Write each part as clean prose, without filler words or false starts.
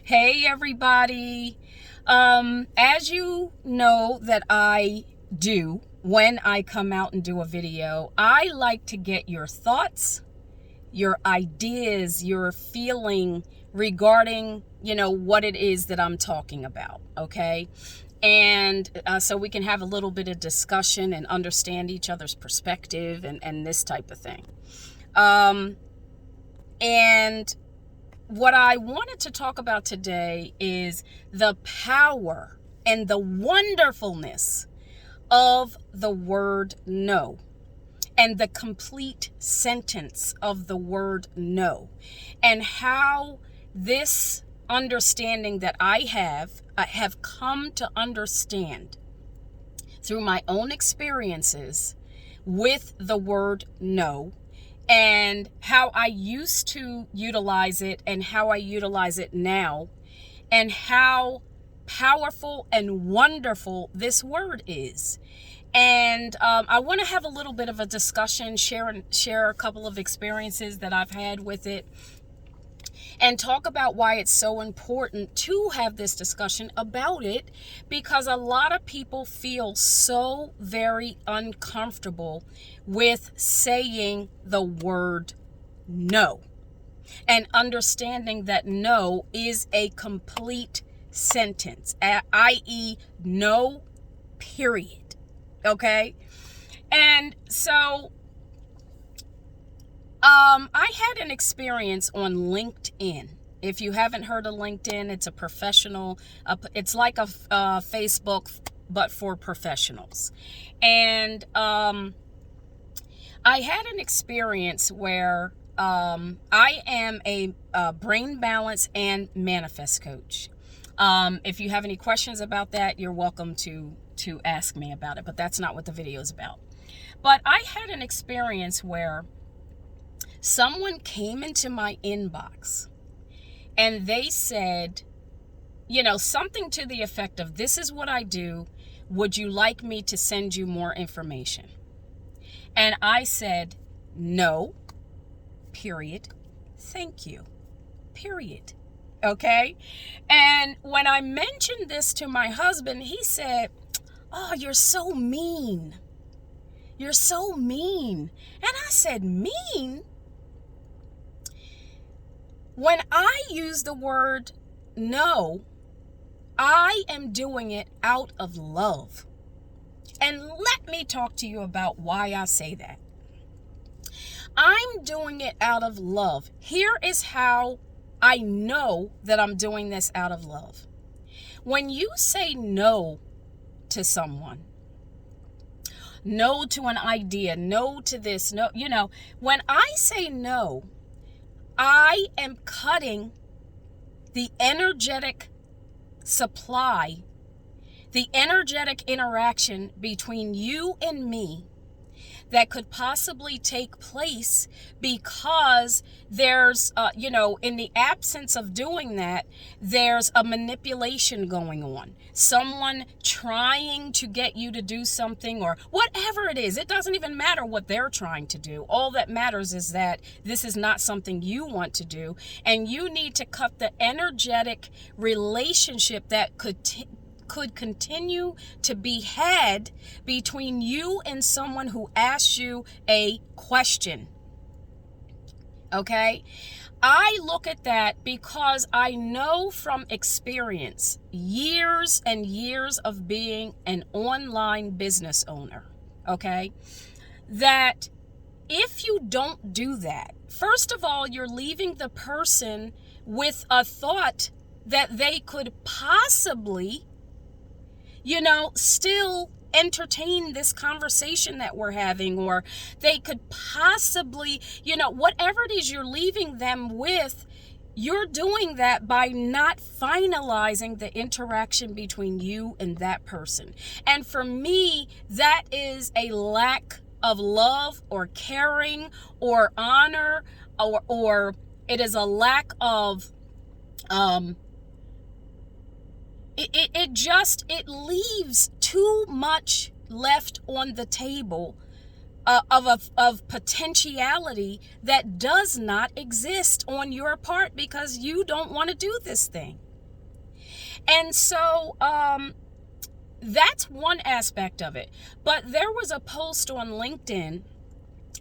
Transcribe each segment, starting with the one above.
Hey everybody. As you know that I do when I come out and do a video, I like to get your thoughts, your ideas, your feeling regarding, what it is that I'm talking about, okay? And so we can have a little bit of discussion and understand each other's perspective and this type of thing. And what I wanted to talk about today is the power and the wonderfulness of the word no and the complete sentence of the word no, and how this understanding that I have come to understand through my own experiences with the word no, and how I used to utilize it and how I utilize it now, and how powerful and wonderful this word is. And I want to have a little bit of a discussion, share a couple of experiences that I've had with it, and talk about why it's so important to have this discussion about it, because a lot of people feel so very uncomfortable with saying the word no and understanding that no is a complete sentence, i.e. no, period. Okay? And so I had an experience on LinkedIn. If you haven't heard of LinkedIn, it's a professional, it's like a Facebook, but for professionals. And I had an experience where I am a brain balance and manifest coach. If you have any questions about that, you're welcome to ask me about it, but that's not what the video is about. But I had an experience where someone came into my inbox and they said, something to the effect of, this is what I do. Would you like me to send you more information? And I said, no, period. Thank you, period. Okay. And when I mentioned this to my husband, he said, oh, you're so mean. You're so mean. And I said, mean? When I use the word no, I am doing it out of love. And let me talk to you about why I say that. I'm doing it out of love. Here is how I know that I'm doing this out of love. When you say no to someone, no to an idea, no to this, no, when I say no, I am cutting the energetic supply, the energetic interaction between you and me that could possibly take place, because there's, in the absence of doing that, there's a manipulation going on. Someone trying to get you to do something, or whatever it is. It doesn't even matter what they're trying to do. All that matters is that this is not something you want to do, and you need to cut the energetic relationship that could continue to be had between you and someone who asks you a question. Okay? I look at that because I know from experience, years and years of being an online business owner, okay, that if you don't do that, first of all, you're leaving the person with a thought that they could possibly still entertain this conversation that we're having, or they could possibly, whatever it is you're leaving them with, you're doing that by not finalizing the interaction between you and that person. And for me, that is a lack of love or caring or honor, or it is a lack of, it leaves too much left on the table of potentiality that does not exist on your part, because you don't want to do this thing. And so that's one aspect of it. But there was a post on LinkedIn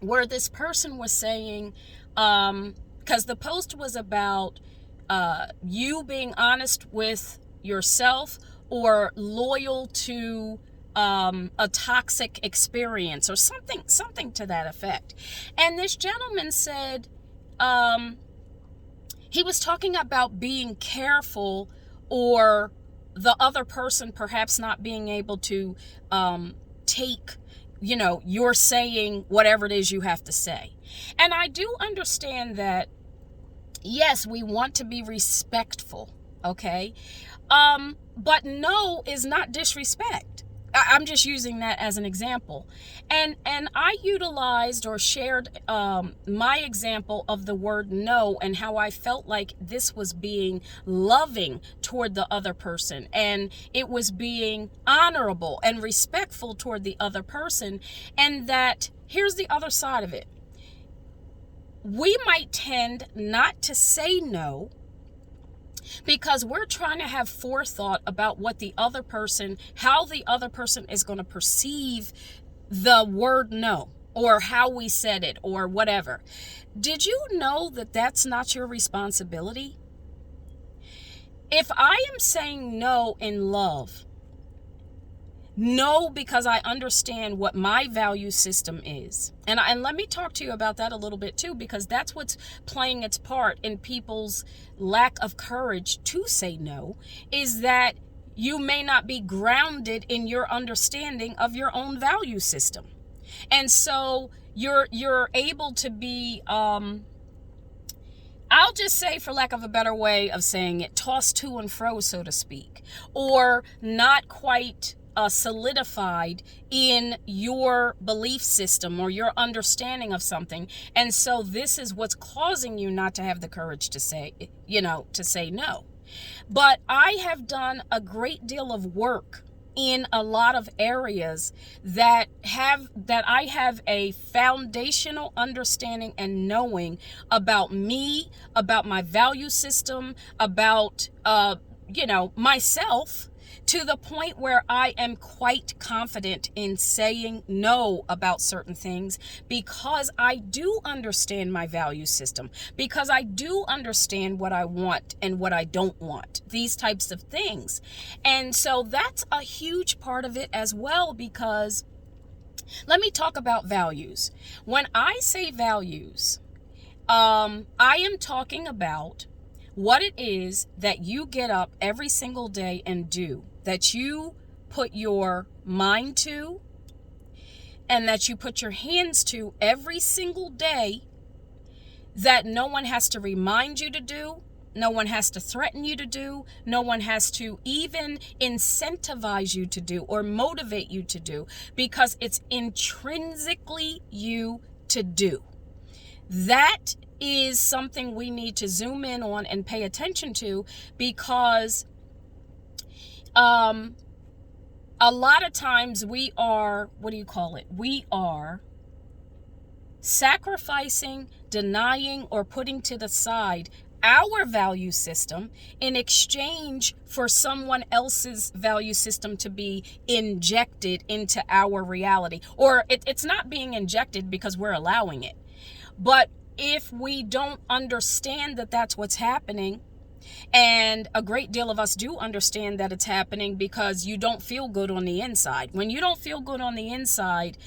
where this person was saying, because the post was about you being honest with yourself or loyal to a toxic experience or something to that effect. And this gentleman said he was talking about being careful, or the other person perhaps not being able to take, you're saying whatever it is you have to say. And I do understand that, yes, we want to be respectful, okay? But no is not disrespect. I'm just using that as an example. And I utilized or shared my example of the word no and how I felt like this was being loving toward the other person, and it was being honorable and respectful toward the other person. And that here's the other side of it. We might tend not to say no because we're trying to have forethought about what the other person, how the other person is going to perceive the word no, or how we said it, or whatever. Did you know that that's not your responsibility? If I am saying no in love, no, because I understand what my value system is. And let me talk to you about that a little bit too, because that's what's playing its part in people's lack of courage to say no, is that you may not be grounded in your understanding of your own value system. And so you're able to be, I'll just say, for lack of a better way of saying it, tossed to and fro, so to speak, or not quite solidified in your belief system or your understanding of something. And so this is what's causing you not to have the courage to say, to say no. But I have done a great deal of work in a lot of areas that I have a foundational understanding and knowing about me, about my value system, about myself, to the point where I am quite confident in saying no about certain things, because I do understand my value system, because I do understand what I want and what I don't want, these types of things. And so that's a huge part of it as well, because let me talk about values. When I say values, I am talking about what it is that you get up every single day and do, that you put your mind to, and that you put your hands to every single day, that no one has to remind you to do, no one has to threaten you to do, no one has to even incentivize you to do or motivate you to do, because it's intrinsically you to do. That is something we need to zoom in on and pay attention to, because a lot of times we are, we are sacrificing, denying, or putting to the side our value system in exchange for someone else's value system to be injected into our reality. Or it's not being injected because we're allowing it. But if we don't understand that that's what's happening, and a great deal of us do understand that it's happening because you don't feel good on the inside. When you don't feel good on the inside,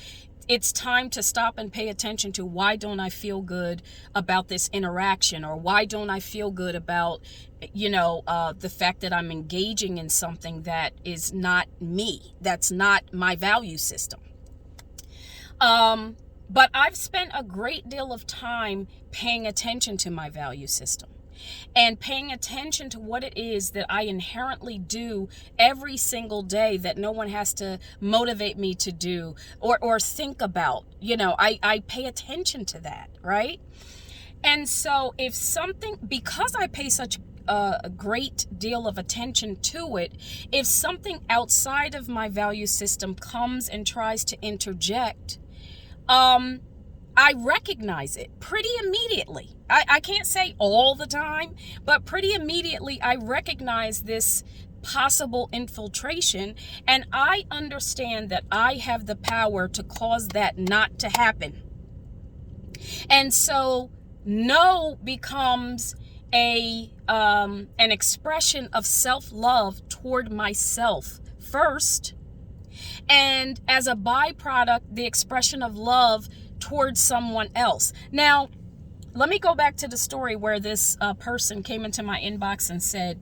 it's time to stop and pay attention to, why don't I feel good about this interaction? Or why don't I feel good about, the fact that I'm engaging in something that is not me, that's not my value system. But I've spent a great deal of time paying attention to my value system and paying attention to what it is that I inherently do every single day that no one has to motivate me to do or think about. I pay attention to that, right? And so because I pay such a great deal of attention to it, if something outside of my value system comes and tries to interject, I recognize it pretty immediately. I can't say all the time, but pretty immediately I recognize this possible infiltration, and I understand that I have the power to cause that not to happen. And so no becomes an expression of self-love toward myself first, and as a byproduct, the expression of love towards someone else. Now, let me go back to the story where this person came into my inbox and said,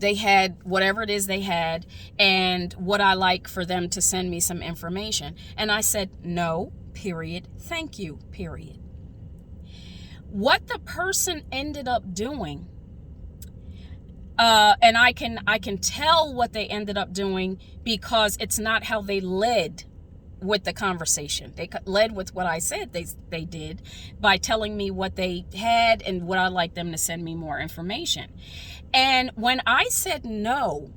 they had whatever it is they had, and would I like for them to send me some information? And I said, no, period. Thank you, period. What the person ended up doing, and I can tell what they ended up doing because it's not how they led with the conversation. They led with what I said they did by telling me what they had and would I like them to send me more information. And when I said no,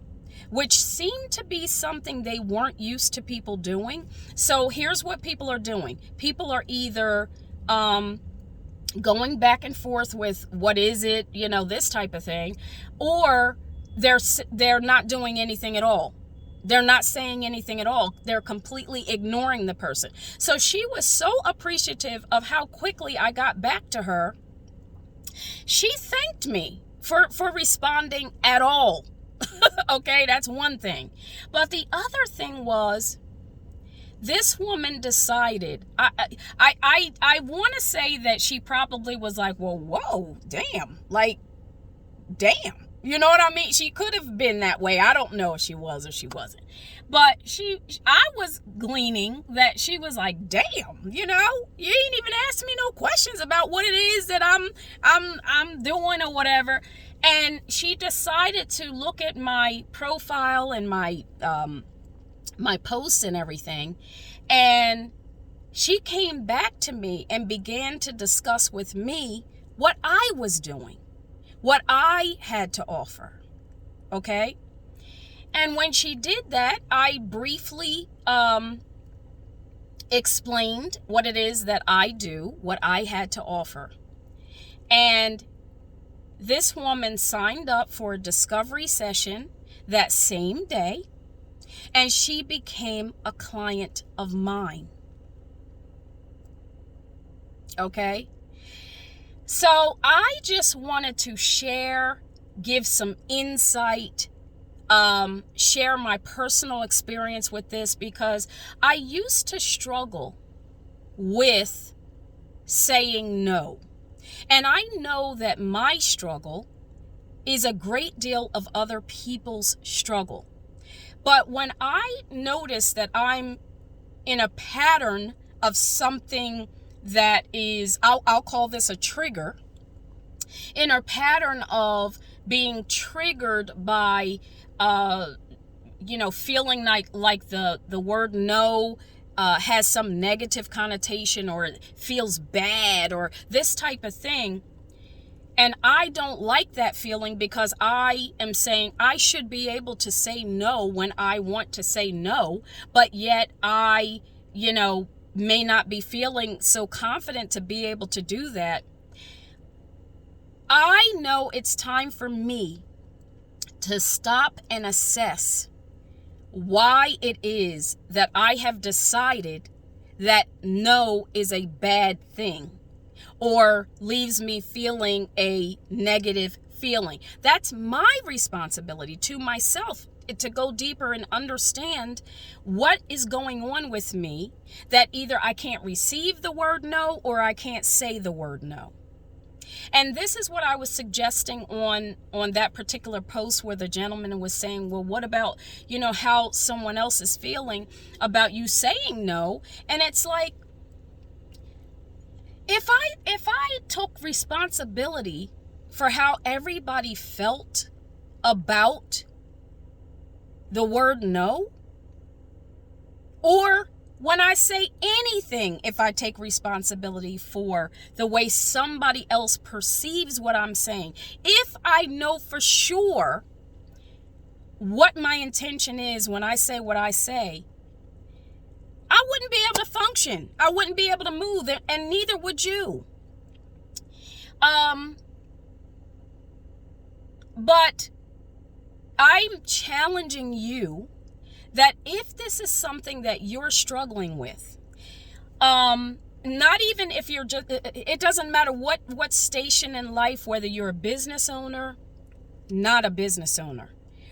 which seemed to be something they weren't used to people doing. So here's what people are doing. People are either going back and forth with what is it, this type of thing, or they're not doing anything at all. They're not saying anything at all. They're completely ignoring the person. So she was so appreciative of how quickly I got back to her. She thanked me for responding at all. Okay, that's one thing. But the other thing was, this woman decided, I want to say that she probably was like, well, whoa, damn, damn. You know what I mean? She could have been that way. I don't know if she was or she wasn't. But I was gleaning that she was like, damn, you ain't even asked me no questions about what it is that I'm doing or whatever. And she decided to look at my profile and my posts and everything. And she came back to me and began to discuss with me what I was doing, what I had to offer. Okay? And when she did that, I briefly explained what it is that I do, what I had to offer. And this woman signed up for a discovery session that same day, and she became a client of mine. Okay? So I just wanted to give some insight, share my personal experience with this, because I used to struggle with saying no. And I know that my struggle is a great deal of other people's struggle. But when I notice that I'm in a pattern of something that is, I'll call this a trigger, in a pattern of being triggered by, feeling like the word no has some negative connotation, or it feels bad, or this type of thing. And I don't like that feeling, because I am saying I should be able to say no when I want to say no, but yet I, may not be feeling so confident to be able to do that. I know it's time for me to stop and assess why it is that I have decided that no is a bad thing, or leaves me feeling a negative feeling. That's my responsibility to myself, to go deeper and understand what is going on with me, that either I can't receive the word no, or I can't say the word no. And this is what I was suggesting on that particular post, where the gentleman was saying, well, what about, how someone else is feeling about you saying no? And it's like, if I took responsibility for how everybody felt about the word no, or when I say anything, if I take responsibility for the way somebody else perceives what I'm saying, if I know for sure what my intention is when I say what I say, I wouldn't be able to function. I wouldn't be able to move, and neither would you. But I'm challenging you that if this is something that you're struggling with, not even if you're just, it doesn't matter what station in life, whether you're a business owner, not a business owner,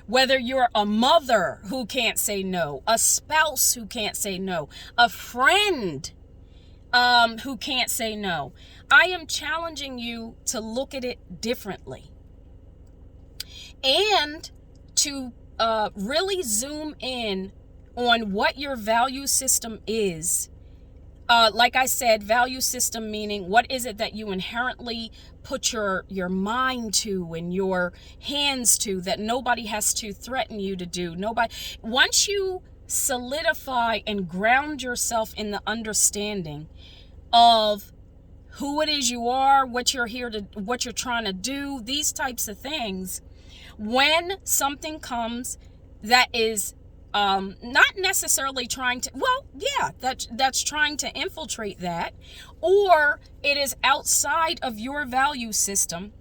whether you're a mother who can't say no, a spouse who can't say no, a friend who can't say no. I am challenging you to look at it differently and to really zoom in on what your value system is. Like I said, value system meaning what is it that you inherently put your mind to and your hands to that nobody has to threaten you to do. Nobody. Once you solidify and ground yourself in the understanding of who it is you are, what you're here to, what you're trying to do, these types of things, when something comes that is not necessarily trying to, well, yeah, that's trying to infiltrate that, or it is outside of your value system,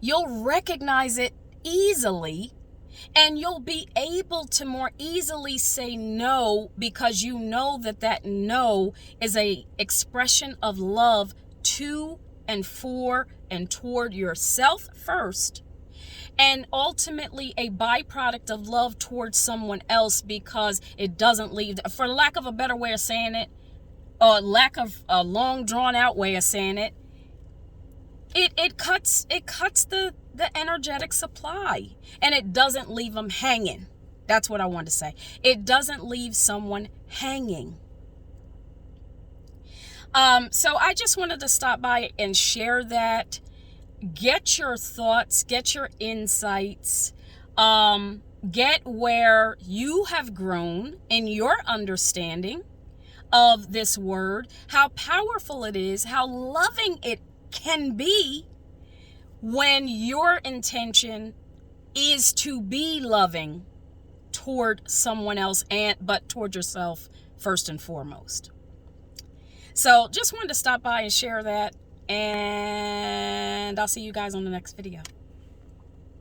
you'll recognize it easily, and you'll be able to more easily say no, because you know that that no is a expression of love to and for and toward yourself first, and ultimately a byproduct of love towards someone else, because it doesn't leave, for lack of a better way of saying it, or lack of a long drawn out way of saying it, it cuts the energetic supply, and it doesn't leave them hanging. That's what I want to say. It doesn't leave someone hanging. So I just wanted to stop by and share that. Get your thoughts, get your insights, get where you have grown in your understanding of this word, how powerful it is, how loving it can be when your intention is to be loving toward someone else, but toward yourself first and foremost. So just wanted to stop by and share that, and I'll see you guys on the next video.